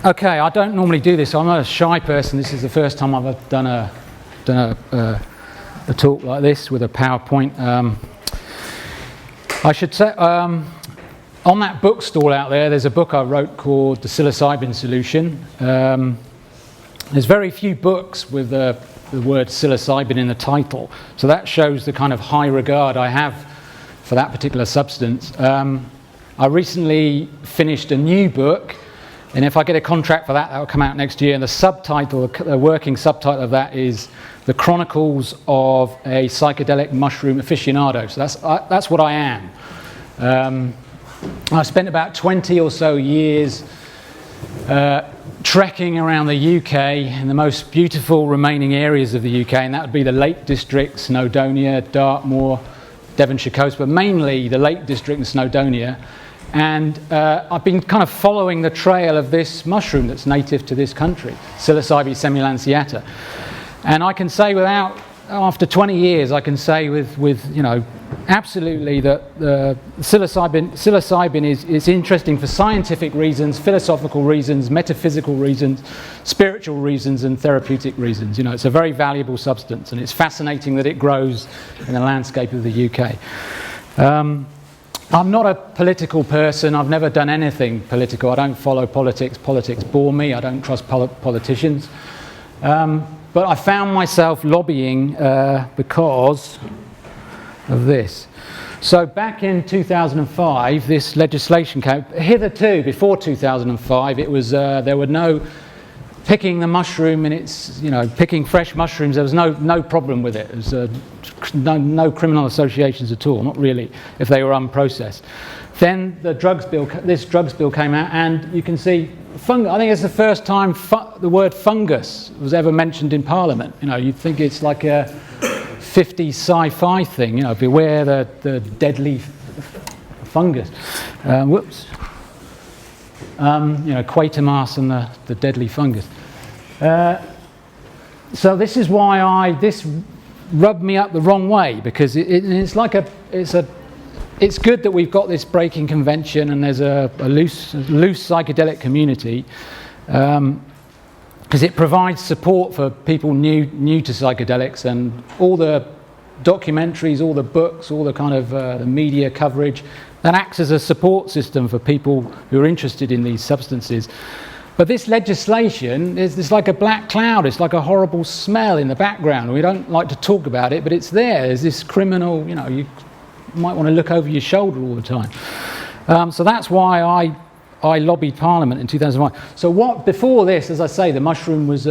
Okay, I don't normally do this. I'm not a shy person. This is the first time I've done a talk like this with a PowerPoint. I should say, on that bookstall out there's a book I wrote called The Psilocybin Solution. There's very few books with the word psilocybin in the title, so that shows the kind of high regard I have for that particular substance. I recently finished a new book, and if I get a contract for that, that will come out next year. And the subtitle, the working subtitle of that is The Chronicles of a Psychedelic Mushroom Aficionado. So that's what I am. I spent about 20 or so years trekking around the UK in the most beautiful remaining areas of the UK, and that would be the Lake District, Snowdonia, Dartmoor, Devonshire coast, but mainly the Lake District and Snowdonia. And I've been kind of following the trail of this mushroom that's native to this country, Psilocybe semilanceata. And I can say after 20 years, I can say with absolutely that psilocybin is interesting for scientific reasons, philosophical reasons, metaphysical reasons, spiritual reasons, and therapeutic reasons. It's a very valuable substance, and it's fascinating that it grows in the landscape of the UK. I'm not a political person. I've never done anything political. I don't follow politics. Politics bore me. I don't trust politicians. But I found myself lobbying because of this. So back in 2005, this legislation came. Hitherto, before 2005, it was there were no picking the mushroom, and it's picking fresh mushrooms. There was no problem with it. It was no criminal associations at all, not really, if they were unprocessed. Then this drugs bill came out, and you can see fungus. I think it's the first time the word fungus was ever mentioned in Parliament. You'd think it's like a 50s sci-fi thing. Beware the deadly fungus. Quatermass and the deadly fungus. So this is why this rubbed me up the wrong way, because it's good that we've got this breaking convention and there's a loose psychedelic community, because it provides support for people new to psychedelics, and all the documentaries, all the books, all the kind of the media coverage that acts as a support system for people who are interested in these substances. But this legislation is like a black cloud. It's like a horrible smell in the background. We don't like to talk about it, but it's there. There's this criminal, you might want to look over your shoulder all the time. So that's why I lobbied Parliament in 2005. So before this, as I say, the mushroom was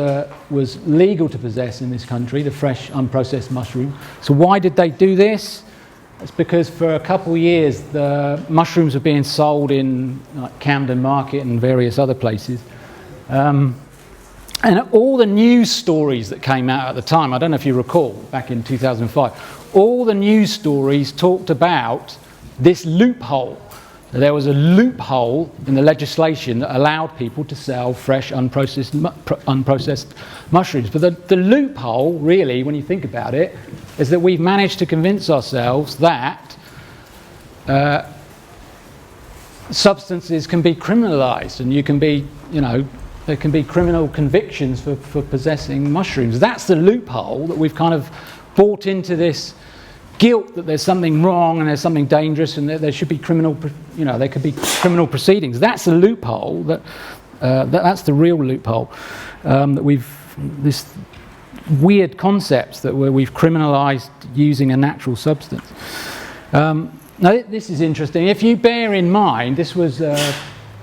legal to possess in this country, the fresh, unprocessed mushroom. So why did they do this? It's because for a couple of years, the mushrooms were being sold in Camden Market and various other places. And all the news stories that came out at the time, I don't know if you recall, back in 2005, all the news stories talked about this loophole. There was a loophole in the legislation that allowed people to sell fresh, unprocessed mushrooms. But the loophole, really, when you think about it, is that we've managed to convince ourselves that substances can be criminalized, and there can be criminal convictions for possessing mushrooms. That's the loophole that we've kind of bought into, this guilt that there's something wrong and there's something dangerous, and that there should be there could be criminal proceedings. That's the loophole. That's the real loophole. This weird concepts where we've criminalized using a natural substance. Now this is interesting. If you bear in mind, this was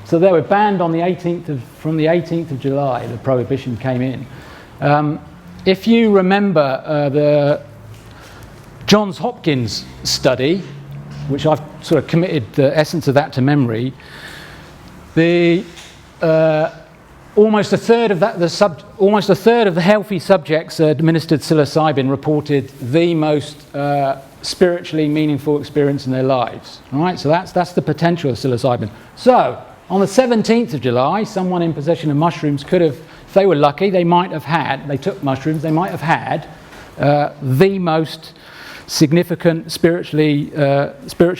so they were banned on from the 18th of July. The Prohibition came in. If you remember the Johns Hopkins study, which I've sort of committed the essence of that to memory, almost a third of the healthy subjects administered psilocybin reported the most spiritually meaningful experience in their lives. All right, so that's the potential of psilocybin. So on the 17th of July, someone in possession of mushrooms could have, if they were lucky, they took mushrooms, they might have had the most significant spiritual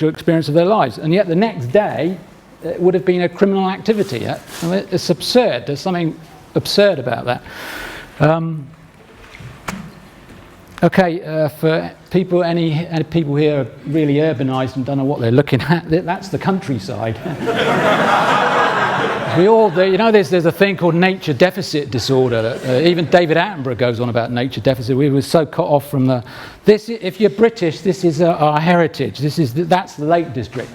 experience of their lives. And yet the next day, it would have been a criminal activity. It's absurd. There's something absurd about that. For people, any people here really urbanised and don't know what they're looking at, that's the countryside. We all, there's a thing called nature deficit disorder. That, even David Attenborough goes on about nature deficit. We were so cut off from if you're British, this is our heritage. That's the Lake District.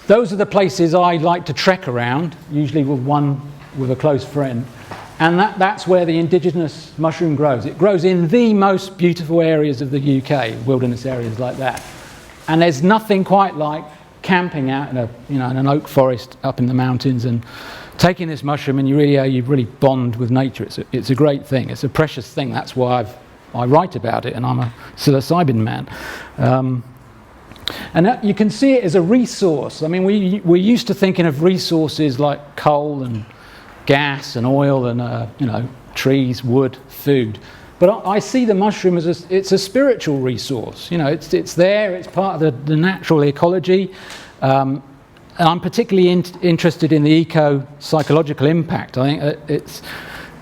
Those are the places I like to trek around, usually with a close friend. And that's where the indigenous mushroom grows. It grows in the most beautiful areas of the UK, wilderness areas like that. And there's nothing quite like camping out in an oak forest up in the mountains and taking this mushroom, and you really bond with nature. It's a great thing. It's a precious thing. That's why I write about it, and I'm a psilocybin man. And you can see it as a resource. I mean, we're used to thinking of resources like coal and gas and oil and trees, wood, food. But I see the mushroom as it's a spiritual resource. It's there. It's part of the natural ecology. And I'm particularly interested in the eco-psychological impact. I think it's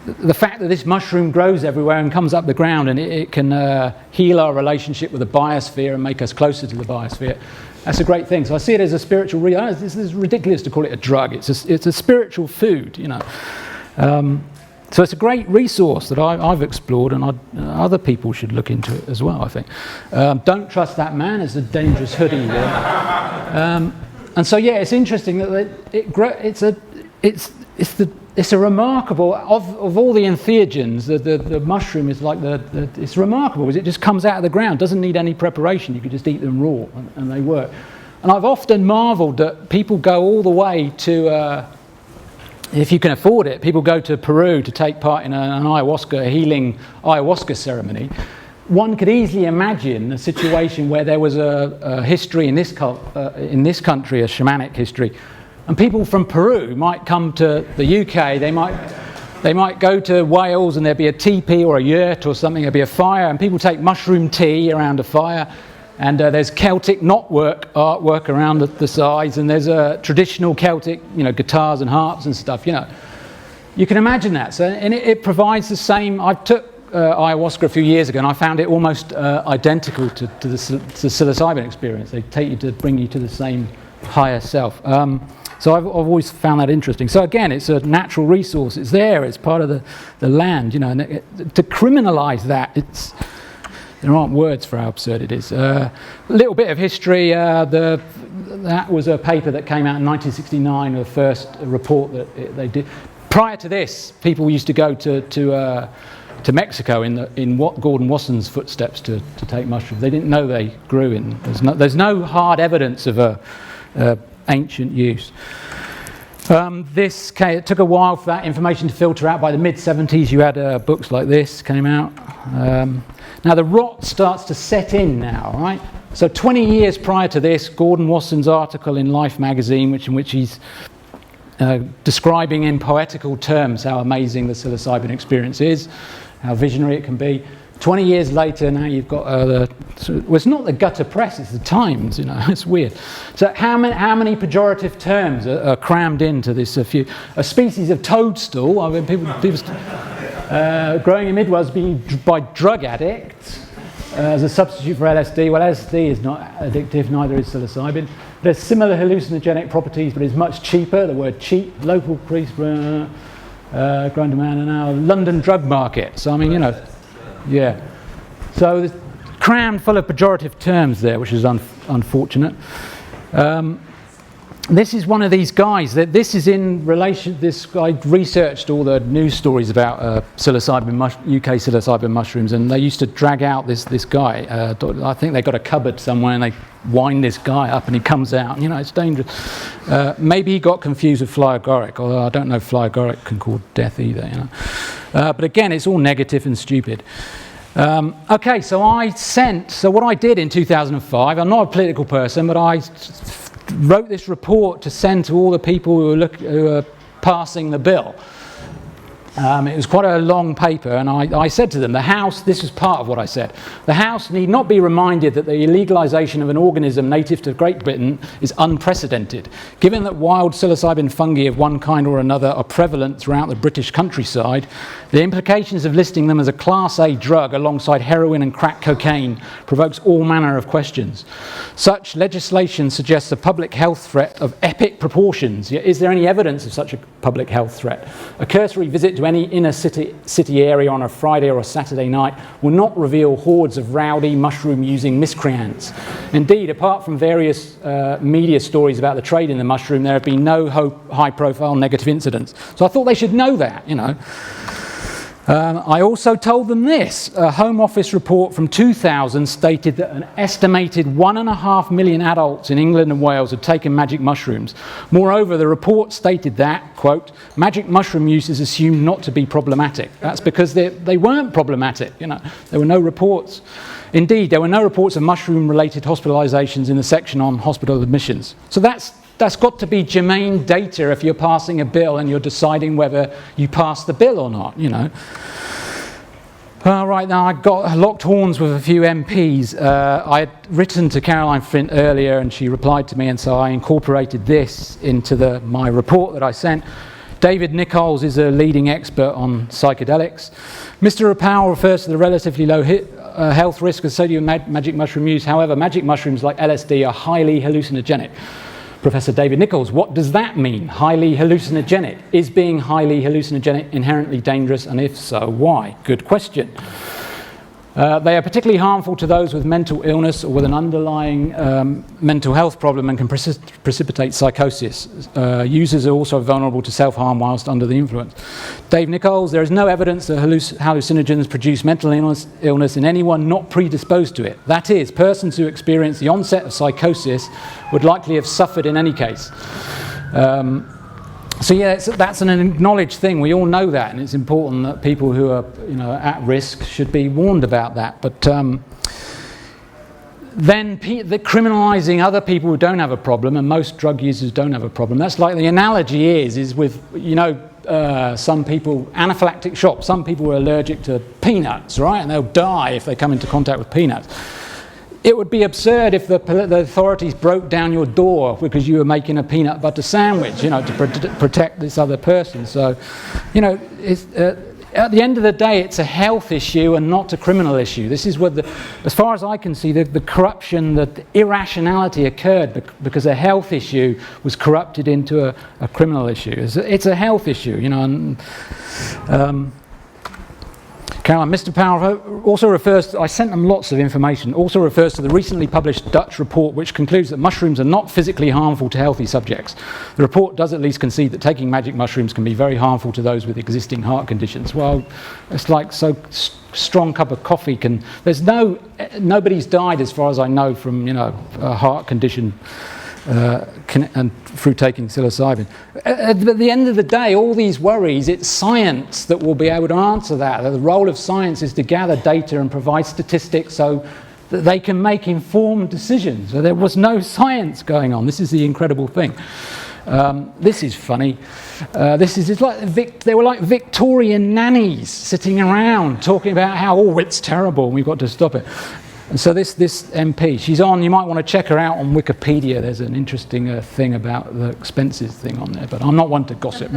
the fact that this mushroom grows everywhere and comes up the ground, and it can heal our relationship with the biosphere and make us closer to the biosphere. That's a great thing. So I see it as a spiritual. This is ridiculous to call it a drug. It's a spiritual food, So it's a great resource that I've explored, and other people should look into it as well, I think. Don't trust that man. It's a dangerous hoodie there. And so, it's interesting that it's a remarkable, of all the entheogens, the mushroom is like it's remarkable because it just comes out of the ground, doesn't need any preparation. You could just eat them raw and they work. And I've often marveled that people go all the way to, if you can afford it, people go to Peru to take part in a healing ayahuasca ceremony. One could easily imagine a situation where there was a history in this country, a shamanic history, and people from Peru might come to the UK. They might go to Wales, and there'd be a teepee or a yurt or something. There'd be a fire, and people take mushroom tea around a fire, and there's Celtic artwork around the sides, and there's traditional Celtic, guitars and harps and stuff. You can imagine that. So, and it provides the same. I took ayahuasca a few years ago, and I found it almost identical to the psilocybin experience. They bring you to the same higher self. So I've always found that interesting. So again, it's a natural resource. It's there. It's part of the land. And to criminalise that, there aren't words for how absurd it is. A little bit of history. That was a paper that came out in 1969, the first report that they did. Prior to this, people used to go to Mexico in Gordon Wasson's footsteps to take mushrooms. They didn't know they grew in. There's no hard evidence of a ancient use. It took a while for that information to filter out. By the mid-70s, you had books like this came out. Now the rot starts to set in now, right? So 20 years prior to this, Gordon Wasson's article in Life magazine, in which he's describing in poetical terms how amazing the psilocybin experience is, how visionary it can be. 20 years later, now you've got it's not the gutter press, it's the Times, it's weird. So how many pejorative terms are crammed into this? A species of toadstool, I mean, people growing in Midwest by drug addicts as a substitute for LSD. Well, LSD is not addictive, neither is psilocybin. There's similar hallucinogenic properties, but it's much cheaper. The word cheap, local crease, grown demand, and now London drug market. So I mean, yeah. So it's crammed full of pejorative terms there, which is unfortunate. This is one of these guys. This is in relation. This guy researched all the news stories about UK psilocybin mushrooms, and they used to drag out this guy. I think they got a cupboard somewhere, and they wind this guy up, and he comes out. It's dangerous. Maybe he got confused with fly agoric, although I don't know if fly agoric can cause death either. But again, it's all negative and stupid. Okay, so what I did in 2005. I'm not a political person, but I wrote this report to send to all the people who are passing the bill. It was quite a long paper, and I said to them, the House, this was part of what I said, the House need not be reminded that the illegalisation of an organism native to Great Britain is unprecedented. Given that wild psilocybin fungi of one kind or another are prevalent throughout the British countryside, the implications of listing them as a Class A drug alongside heroin and crack cocaine provokes all manner of questions. Such legislation suggests a public health threat of epic proportions. Yet is there any evidence of such a public health threat? A cursory visit to any inner city area on a Friday or a Saturday night will not reveal hordes of rowdy, mushroom-using miscreants. Indeed, apart from various media stories about the trade in the mushroom, there have been no high-profile negative incidents. So I thought they should know that, you know. I also told them this. A Home Office report from 2000 stated that an estimated 1.5 million adults in England and Wales had taken magic mushrooms. Moreover, the report stated that, quote, magic mushroom use is assumed not to be problematic. That's because they weren't problematic, you know. There were no reports. Indeed, there were no reports of mushroom-related hospitalisations in the section on hospital admissions. So that's got to be germane data if you're passing a bill and you're deciding whether you pass the bill or not, you know. Right now, I got locked horns with a few MPs. I had written to Caroline Flint earlier and she replied to me, and so I incorporated this into my report that I sent. David Nichols is a leading expert on psychedelics. Mr. Powell refers to the relatively low health risk associated with magic mushroom use. However, magic mushrooms like LSD are highly hallucinogenic. Professor David Nichols, what does that mean, highly hallucinogenic? Is being highly hallucinogenic inherently dangerous, and if so, why? Good question. They are particularly harmful to those with mental illness or with an underlying mental health problem and can precipitate psychosis. Users are also vulnerable to self-harm whilst under the influence. Dave Nichols, there is no evidence that hallucinogens produce mental illness in anyone not predisposed to it. That is, persons who experience the onset of psychosis would likely have suffered in any case. So yeah, that's an acknowledged thing. We all know that, and it's important that people who are, you know, at risk should be warned about that. But then criminalising other people who don't have a problem, and most drug users don't have a problem. That's like the analogy is with, you know, some people, anaphylactic shock. Some people are allergic to peanuts, right? And they'll die if they come into contact with peanuts. It would be absurd if the authorities broke down your door because you were making a peanut butter sandwich, you know, to protect this other person. So, you know, at the end of the day, it's a health issue and not a criminal issue. This is what, as far as I can see, the corruption, the irrationality occurred because a health issue was corrupted into a criminal issue. It's a health issue, you know. And, Caroline, Mr. Powell also refers, I sent them lots of information, also refers to the recently published Dutch report which concludes that mushrooms are not physically harmful to healthy subjects. The report does at least concede that taking magic mushrooms can be very harmful to those with existing heart conditions. Well, it's like so strong cup of coffee can, nobody's died as far as I know from, you know, a heart condition and through taking psilocybin. At the end of the day, all these worries, it's science that will be able to answer that. The role of science is to gather data and provide statistics so that they can make informed decisions. So there was no science going on. This is the incredible thing. This is funny. It's like they were like Victorian nannies sitting around talking about how, oh, it's terrible and we've got to stop it. And so this MP, she's on, you might want to check her out on Wikipedia. There's an interesting thing about the expenses thing on there, but I'm not one to gossip.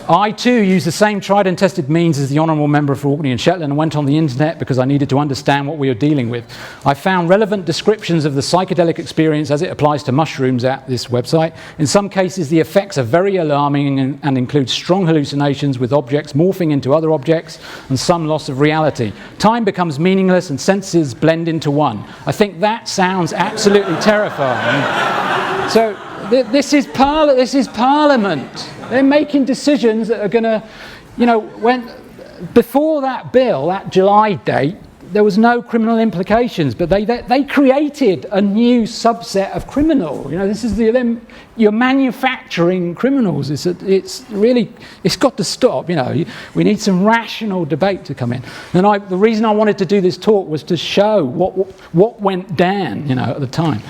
I too used the same tried and tested means as the Honourable Member for Orkney and Shetland and went on the internet because I needed to understand what we were dealing with. I found relevant descriptions of the psychedelic experience as it applies to mushrooms at this website. In some cases, the effects are very alarming and include strong hallucinations with objects morphing into other objects and some loss of reality. Time becomes meaningless and senses blend into one. I think that sounds absolutely terrifying. So this is Parliament. They're making decisions that are going to, you know, before that bill, that July date, there was no criminal implications, but they created a new subset of criminal. You know, this is you're manufacturing criminals. It's got to stop. You know, we need some rational debate to come in. And the reason I wanted to do this talk was to show what went down, you know, at the time.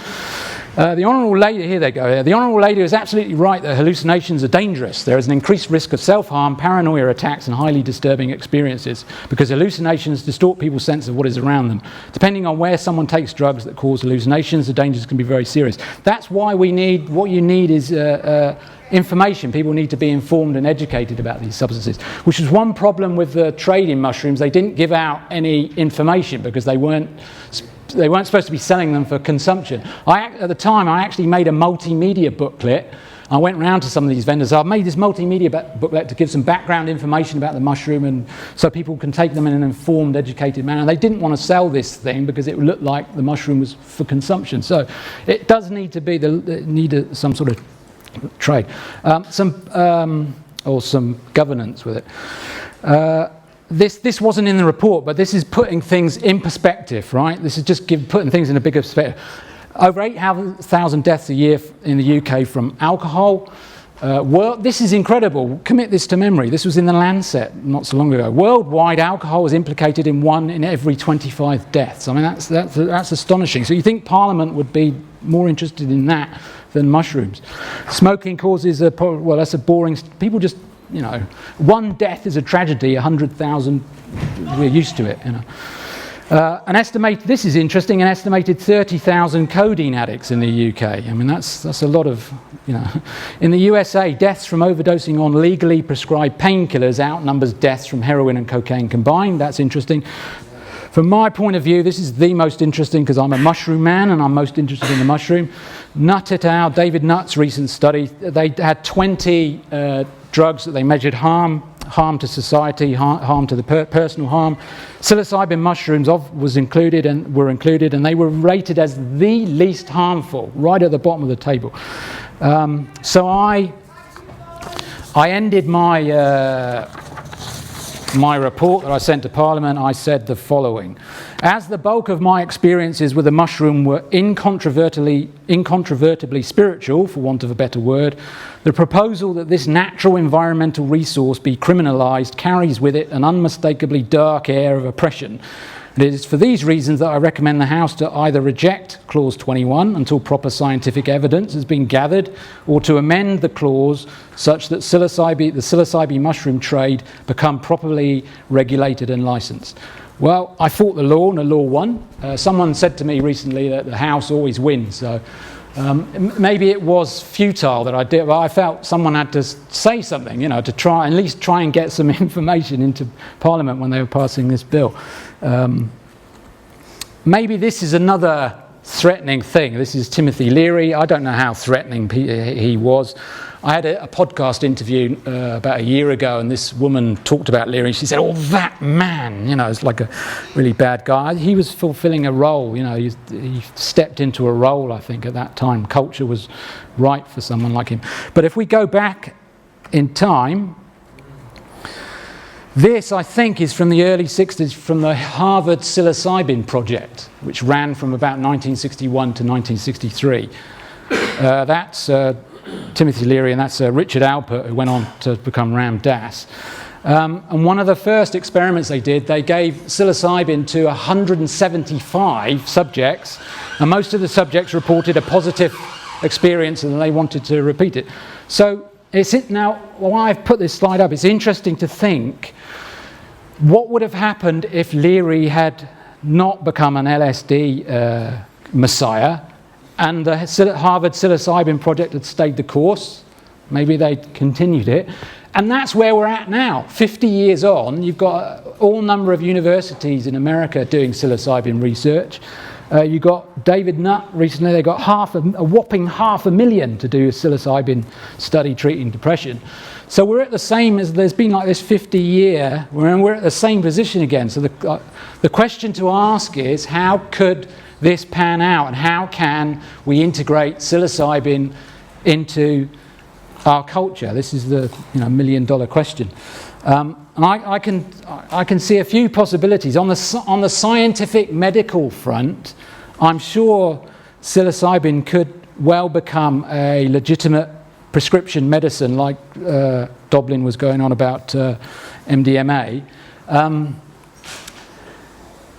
The Honourable Lady, here they go. The Honourable Lady is absolutely right that hallucinations are dangerous. There is an increased risk of self-harm, paranoia attacks and highly disturbing experiences because hallucinations distort people's sense of what is around them. Depending on where someone takes drugs that cause hallucinations, the dangers can be very serious. That's why what you need is information. People need to be informed and educated about these substances, which was one problem with the trade in mushrooms. They didn't give out any information because they weren't supposed to be selling them for consumption. At the time, I actually made a multimedia booklet. I went round to some of these vendors. I've made this multimedia booklet to give some background information about the mushroom, and so people can take them in an informed, educated manner. They didn't want to sell this thing because it looked like the mushroom was for consumption. So it does need to be some sort of trade, or some governance with it. This wasn't in the report, but this is putting things in perspective, right? This is just putting things in a bigger perspective. Over 8,000 deaths a year in the UK from alcohol. This is incredible. Commit this to memory. This was in the Lancet not so long ago. Worldwide, alcohol was implicated in 1 in every 25 deaths. I mean, that's astonishing. So you think Parliament would be more interested in that than mushrooms? Smoking causes that's a boring. People just. One death is a tragedy, 100,000, we're used to it, this is interesting, an estimated 30,000 codeine addicts in the UK. I mean, that's a lot of, In the USA, deaths from overdosing on legally prescribed painkillers outnumbers deaths from heroin and cocaine combined. That's interesting. From my point of view, this is the most interesting because I'm a mushroom man and I'm most interested in the mushroom. Nutt et al., David Nutt's recent study, they had 20 drugs that they measured harm to society, harm to the personal harm. Psilocybin mushrooms were included, and they were rated as the least harmful, right at the bottom of the table. So I ended my report that I sent to Parliament. I said the following: as the bulk of my experiences with the mushroom were incontrovertibly spiritual, for want of a better word, the proposal that this natural environmental resource be criminalised carries with it an unmistakably dark air of oppression. It is for these reasons that I recommend the House to either reject Clause 21 until proper scientific evidence has been gathered, or to amend the clause such that the psilocybin mushroom trade become properly regulated and licensed. Well, I fought the law and the law won. Someone said to me recently that the House always wins, so maybe it was futile that I did, but I felt someone had to say something, to at least try and get some information into Parliament when they were passing this bill. Maybe this is another threatening thing. This is Timothy Leary. I don't know how threatening he was. I had a podcast interview about a year ago, and this woman talked about Leary. She said, "Oh, that man, is like a really bad guy." He was fulfilling a role. He stepped into a role. I think at that time, culture was right for someone like him. But if we go back in time, this, I think, is from the early 60s, from the Harvard psilocybin project, which ran from about 1961 to 1963. That's Timothy Leary, and that's Richard Alpert, who went on to become Ram Dass. And one of the first experiments they did, they gave psilocybin to 175 subjects, and most of the subjects reported a positive experience, and they wanted to repeat it. So now, while I've put this slide up, it's interesting to think what would have happened if Leary had not become an LSD messiah, and the Harvard psilocybin project had stayed the course. Maybe they'd continued it. And that's where we're at now. 50 years on, you've got all number of universities in America doing psilocybin research. You got David Nutt recently. They got a whopping 500,000 to do a psilocybin study treating depression. So we're at the same as there's been like this 50-year. We're at the same position again. So the question to ask is, how could this pan out, and how can we integrate psilocybin into our culture? This is the million-dollar question. And I can see a few possibilities. On the scientific medical front, I'm sure psilocybin could well become a legitimate prescription medicine, like Doblin was going on about MDMA.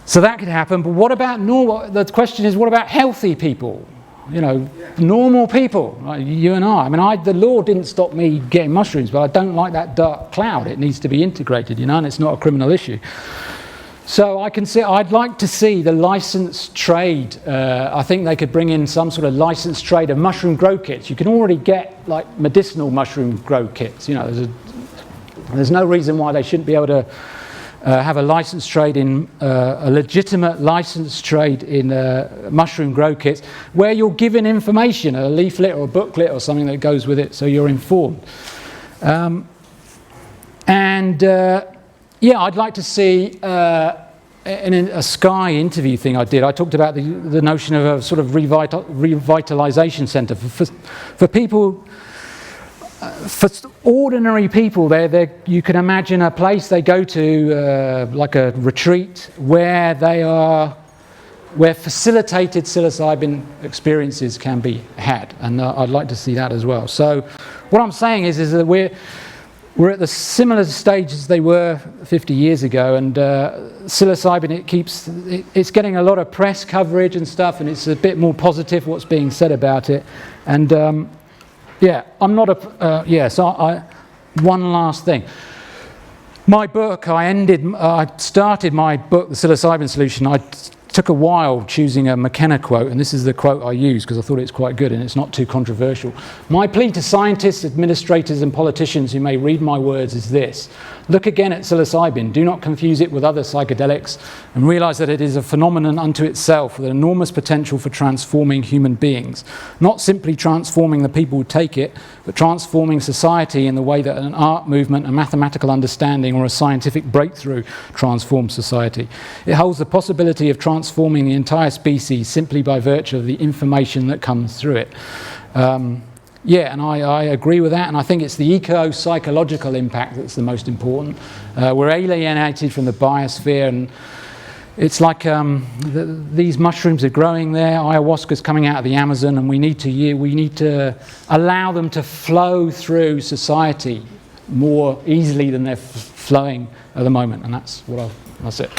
So that could happen. But what about normal? The question is, what about healthy people? you know, normal people, like you and I. I mean, the law didn't stop me getting mushrooms, but I don't like that dark cloud. It needs to be integrated, you know, and it's not a criminal issue. So I'd like to see the licensed trade. I think they could bring in some sort of licensed trade of mushroom grow kits. You can already get like medicinal mushroom grow kits. You know, there's no reason why they shouldn't be able to have a licensed trade in a legitimate licensed trade in mushroom grow kits, where you're given information, a leaflet or a booklet or something that goes with it, so you're informed. Yeah, I'd like to see in a Sky interview thing I did. I talked about the notion of a sort of revitalization centre for people. For ordinary people, you can imagine a place they go to, like a retreat, where facilitated psilocybin experiences can be had, and I'd like to see that as well. So, what I'm saying is that we're at the similar stage as they were 50 years ago, and psilocybin it's getting a lot of press coverage and stuff, and it's a bit more positive what's being said about it, and. Yeah, I'm not one last thing. My book, I started my book, The Psilocybin Solution. I took a while choosing a McKenna quote, and this is the quote I used because I thought it's quite good and it's not too controversial. My plea to scientists, administrators and politicians who may read my words is this: look again at psilocybin, do not confuse it with other psychedelics, and realize that it is a phenomenon unto itself with an enormous potential for transforming human beings. Not simply transforming the people who take it, but transforming society in the way that an art movement, a mathematical understanding or a scientific breakthrough transforms society. It holds the possibility of transforming the entire species simply by virtue of the information that comes through it. Yeah, and I agree with that, and I think it's the eco-psychological impact that's the most important. We're alienated from the biosphere, and it's like these mushrooms are growing there, ayahuasca's coming out of the Amazon, and we need to allow them to flow through society more easily than they're flowing at the moment, and that's it.